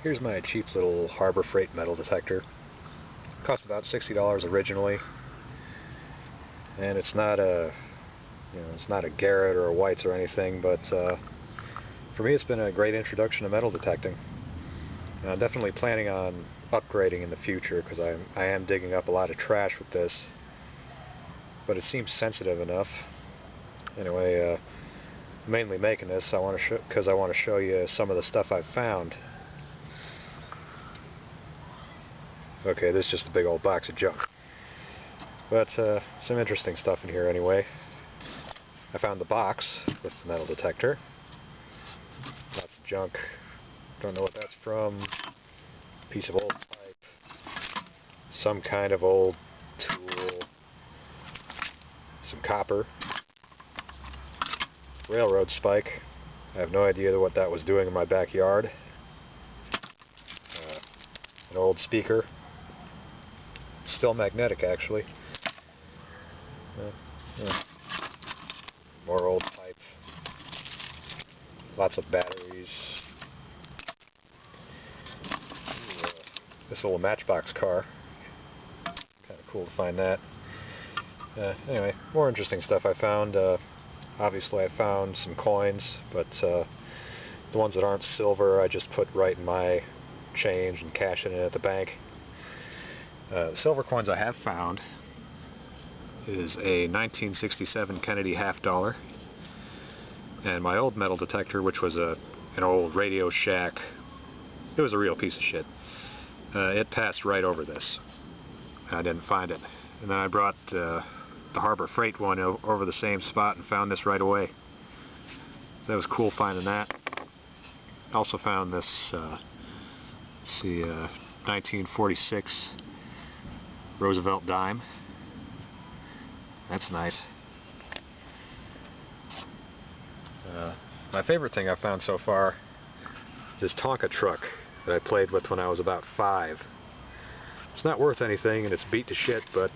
Here's my cheap little Harbor Freight Metal Detector. Cost about $60 originally, and it's not a, it's not a Garrett or a White's or anything, but for me it's been a great introduction to metal detecting. I'm definitely planning on upgrading in the future because I am digging up a lot of trash with this, but it seems sensitive enough. Anyway, mainly making this because I want to show you some of the stuff I've found. Okay, this is just a big old box of junk, but some interesting stuff in here anyway. I found the box with the metal detector. Lots of junk. Don't know what that's from. Piece of old pipe. Some kind of old tool. Some copper. Railroad spike. I have no idea what that was doing in my backyard. An old speaker. Still magnetic, actually. More old pipe. Lots of batteries. This little matchbox car. Kind of cool to find that. Anyway, more interesting stuff I found. Obviously I found some coins, but the ones that aren't silver I just put right in my change and cash it in at the bank. Silver coins I have found is a 1967 Kennedy $50, and my old metal detector, which was an old Radio Shack. It was a real piece of shit. It passed right over this. I didn't find it, and then I brought the Harbor Freight one over the same spot and found this right away. So that was cool finding that. Also found this, let's see, 1946 Roosevelt dime. That's nice. My favorite thing I've found so far is this Tonka truck that I played with when I was about 5. It's not worth anything and it's beat to shit, but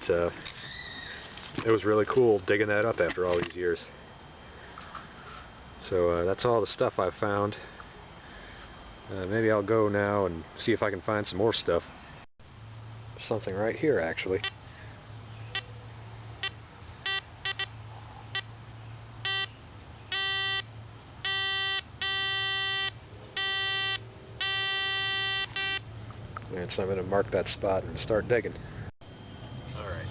it was really cool digging that up after all these years. So that's all the stuff I've found. Maybe I'll go now and see if I can find some more stuff. There's something right here, actually. And so I'm going to mark that spot and start digging. Alright.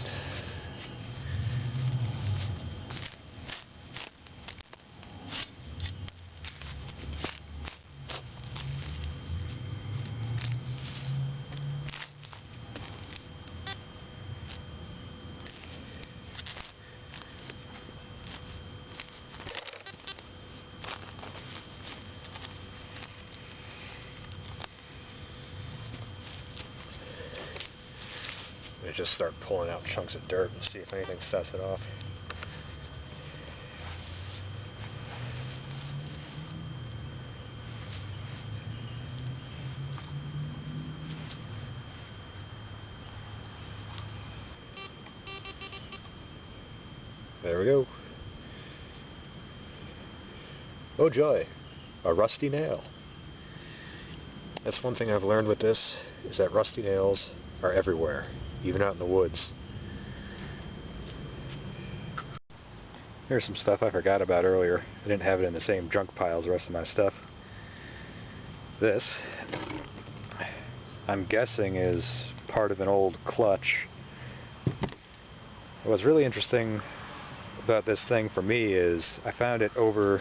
I just start pulling out chunks of dirt and see if anything sets it off. There we go. Oh joy, a rusty nail. That's one thing I've learned with this, is that rusty nails are everywhere, even out in the woods. Here's some stuff I forgot about earlier. I didn't have it in the same junk pile as the rest of my stuff. This, I'm guessing, is part of an old clutch. What's really interesting about this thing for me is I found it over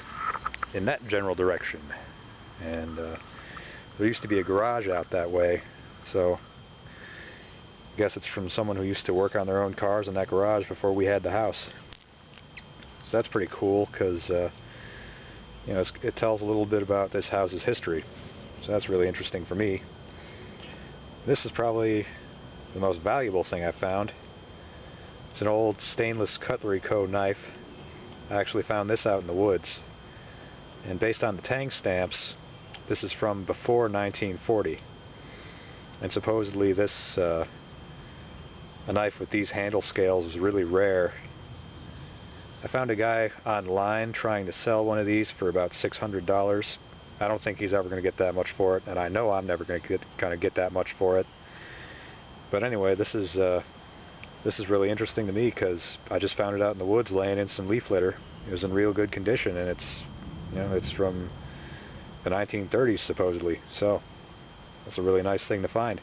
in that general direction, and there used to be a garage out that way, so I guess it's from someone who used to work on their own cars in that garage before we had the house. So that's pretty cool, because it tells a little bit about this house's history, so that's really interesting for me. This is probably the most valuable thing I've found. It's an old stainless Cutlery Co. knife. I actually found this out in the woods, and based on the tang stamps, this is from before 1940, and supposedly this a knife with these handle scales was really rare. I found a guy online trying to sell one of these for about $600. I don't think he's ever going to get that much for it, and I know I'm never going to get that much for it. But anyway, this is really interesting to me because I just found it out in the woods laying in some leaf litter. It was in real good condition, and it's from the 1930s supposedly. So that's a really nice thing to find.